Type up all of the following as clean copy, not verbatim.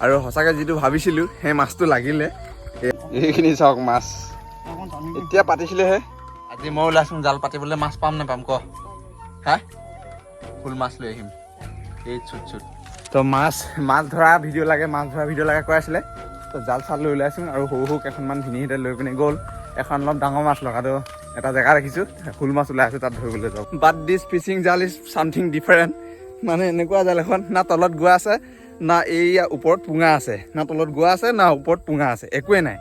আৰু সঁচাকৈ যিটো ভাবিছিলোঁ সেই মাছটো লাগিলে। এইখিনি চাওক মাছ এতিয়া পাতিছিলেহে। আজি মই ওলাইছোঁ জাল পাতিবলৈ, মাছ পাম নাপাম ক? হা ফুল মাছ লৈ আহিম এই চুট। তো মাছ ধৰা ভিডিঅ' লাগে, মাছ ধৰা ভিডিঅ' লাগে কৈ আছিলে। তো জাল চাল লৈ ওলাইছোঁ আৰু সৰু কেইখনমান ভিনিহিতে লৈ পিনে গ'ল। এখন অলপ ডাঙৰ মাছ লগাটো এটা জেগা দেখিছোঁ, ফুল মাছ ওলাই আছোঁ তাত ধৰিবলৈ যাওঁ। বাট দিছ ফিচিং জাল ইজ ছামথিং ডিফাৰেণ্ট। মানে এনেকুৱা জাল এখন না তলত গোৱা আছে না এইয়া ওপৰত পুঙা আছে, না তলত গোৱা আছে না ওপৰত পুঙা আছে, একোৱে নাই।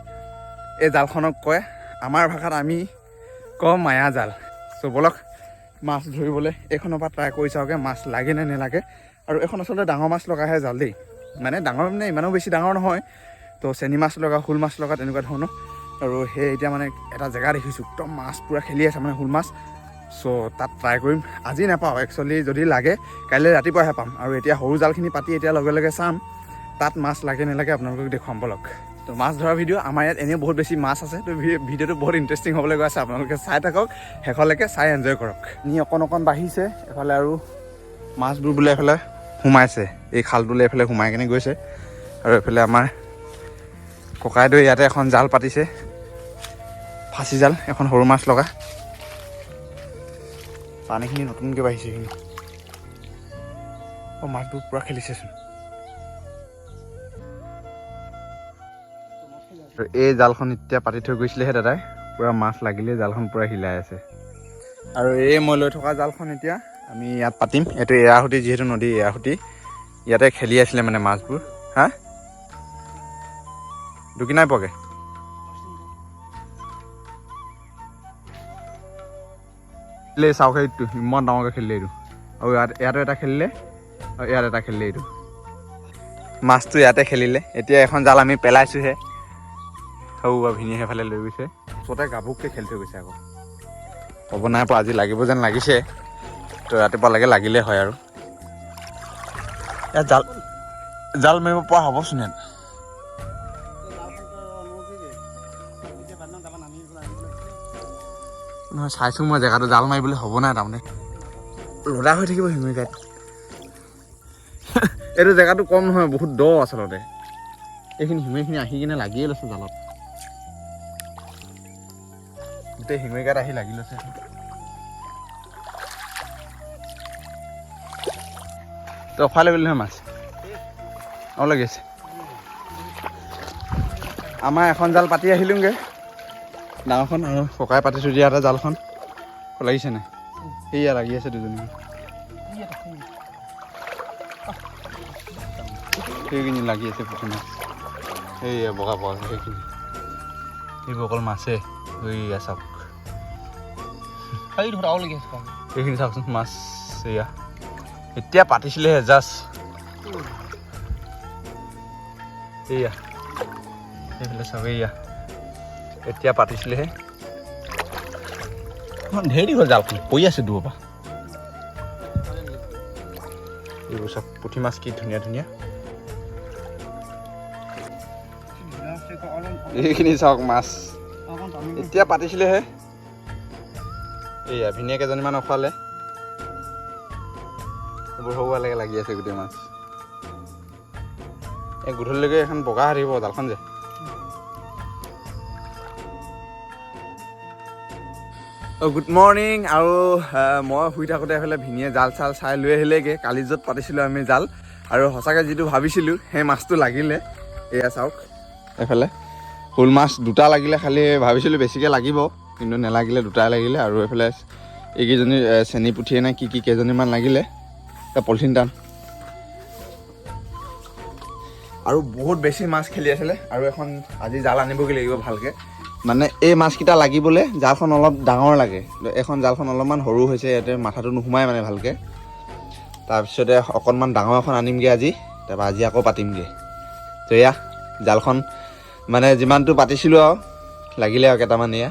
এই জালখনক কয় আমাৰ ভাষাত আমি কওঁ মায়া জাল। চ' বলক মাছ ধৰিবলৈ এইখনৰ পৰা ট্ৰাই কৰি চাওঁগৈ মাছ লাগে নে নেলাগে। আৰু এইখন আচলতে ডাঙৰ মাছ লগাহে জাল দেই, মানে ডাঙৰ মানে ইমানো বেছি ডাঙৰ নহয়। তো চেনি মাছ লগা, শোল মাছ লগা তেনেকুৱা ধৰণৰ। আৰু সেই এতিয়া মানে এটা জেগা দেখিছোঁ একদম মাছ পূৰা খেলি আছে, মানে শোল মাছ। চ' তাত ট্ৰাই কৰিম। আজি নাপাওঁ একচুৱেলি, যদি লাগে কাইলৈ ৰাতিপুৱাহে পাম। আৰু এতিয়া সৰু জালখিনি পাতি এতিয়া লগে লগে চাম তাত মাছ লাগে নেলাগে আপোনালোকক দেখুৱাম বলক। তো মাছ ধৰা ভিডিঅ' আমাৰ ইয়াত এনেও বহুত বেছি মাছ আছে। তো ভিডিঅ'টো বহুত ইণ্টাৰেষ্টিং হ'বলৈ গৈ আছে, আপোনালোকে চাই থাকক শেষলৈকে, চাই এনজয় কৰক। অকণ বাঢ়িছে এফালে আৰু মাছবোৰ বোলে এফালে সোমাইছে, এই খালটোলৈ এইফালে সোমাই কিনে গৈছে। আৰু এইফালে আমাৰ ককাইদেউ ইয়াতে এখন জাল পাতিছে, ফাঁচি জাল এখন সৰু মাছ লগা। পানীখিনি নতুনকৈ বাঢ়িছে এইখিনি। মাছবোৰ পূৰা খেলিছেচোন। এই জালখন এতিয়া পাতি থৈ গৈছিলেহে দাদাই, পূৰা মাছ লাগিলে জালখন পূৰা হিলাই আছে। আৰু এই মই লৈ থকা জালখন এতিয়া আমি ইয়াত পাতিম। এইটো এৰাসুতি, যিহেতু নদী এৰাসুতি, ইয়াতে খেলি আছিলে মানে মাছবোৰ। হা ঢুকি নাই পোৱাগৈ? চাওক সেইটো ইমান ডাঙৰকৈ খেলিলে এইটো। আৰু ইয়াতো এটা খেলিলে আৰু ইয়াত এটা খেলিলে। এইটো মাছটো ইয়াতে খেলিলে। এতিয়া এখন জাল আমি পেলাইছোঁহে, সৌ ভিনিয়ে সেইফালে লৈ গৈছে। ওচৰতে গাভুককৈ খেলি থৈ গৈছে আকৌ। হ'ব নাই পোৱা, আজি লাগিব যেন লাগিছে। তো ৰাতিপুৱালৈকে লাগিলে হয়। আৰু ইয়াত জাল মাৰিব পৰা হ'বচোন ইয়াত। নহয় চাইছোঁ মই জেগাটো, জাল মাৰিবলৈ হ'ব নাই তাৰমানে, লদা হৈ থাকিব শিঙিকাত। এইটো জেগাটো কম নহয়, বহুত দ আচলতে। এইখিনি শিঙিখিনি আহি কিনে লাগিয়ে লৈছে জালত, গোটেই শিঙিকাত আহি লাগি লৈছে। তো অফালে বুলি নহয় মাছ আৰু লাগি আছে। আমাৰ এখন জাল পাতি আহিলোঁগৈ ডাঙৰখন, আৰু ককাই পাতি থৈ দিয়া এটা জালখন লাগিছে নাই? সেয়া লাগি আছে দুজনী। সেইখিনি লাগি আছে পুঠি মাছ, সেয়া বগা সেইখিনি। এইবোৰ অকল মাছে চাওক, সেইখিনি চাওকচোন মাছ। এয়া এতিয়া পাতিছিলেহে জাষ্ট, এয়া সেইফালে চাওক, এয়া এতিয়া পাতিছিলেহে। ঢেৰ দীঘল জালখন, পৰি আছে দূৰৰ পৰা। এইবোৰ চাওক পুঠি মাছ কি ধুনীয়া ধুনীয়া। এইখিনি চাওক মাছ এতিয়া পাতিছিলেহে। এয়া ভিনিয়ে কেইজনীমান অখোৱালে, এইবোৰ সৰুৱালৈকে লাগি আছে গোটেই মাছ। এই গধূলিলৈকে এখন বগা হৈ থাকিব জালখন যে। Good morning. আৰু মই শুই থাকোঁতে এইফালে ভিনিয়ে জাল চাল চাই লৈ আহিলেগৈ, কালি য'ত পাতিছিলোঁ আমি জাল। আৰু সঁচাকৈ যিটো ভাবিছিলোঁ সেই মাছটো লাগিলে। এয়া চাওক এইফালে শোল মাছ দুটা লাগিলে, খালি ভাবিছিলোঁ বেছিকৈ লাগিব কিন্তু নেলাগিলে, দুটাই লাগিলে। আৰু এইফালে এইকেইজনী চেনি পুঠিয়ে নে কি কেইজনীমান লাগিলে। পলিথিন টান আৰু বহুত বেছি মাছ খেলি আছিলে। আৰু এখন আজি জাল আনিবগৈ লাগিব ভালকৈ, মানে এই মাছকেইটা লাগিবলৈ জালখন অলপ ডাঙৰ লাগে। এখন জালখন অলপমান সৰু হৈছে, ইয়াতে মাথাটো নোসোমায় মানে ভালকৈ। তাৰপিছতে অকণমান ডাঙৰ এখন আনিমগৈ আজি, তাৰপৰা আজি আকৌ পাতিমগৈ। তো এয়া জালখন মানে যিমানটো পাতিছিলোঁ আৰু লাগিলে আৰু কেইটামান। এয়া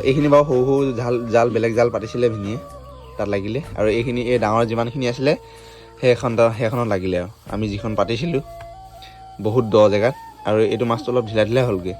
এইখিনি বাৰু সৰু সৰু জাল বেলেগ জাল পাতিছিলে ভিনিয়ে, তাত লাগিলে। আৰু এইখিনি এই ডাঙৰ যিমানখিনি আছিলে সেইখনত লাগিলে। আৰু আমি যিখন পাতিছিলোঁ বহুত দ জেগাত, আৰু এইটো মাছটো অলপ ঢিলা ঢিলা হ'লগৈ।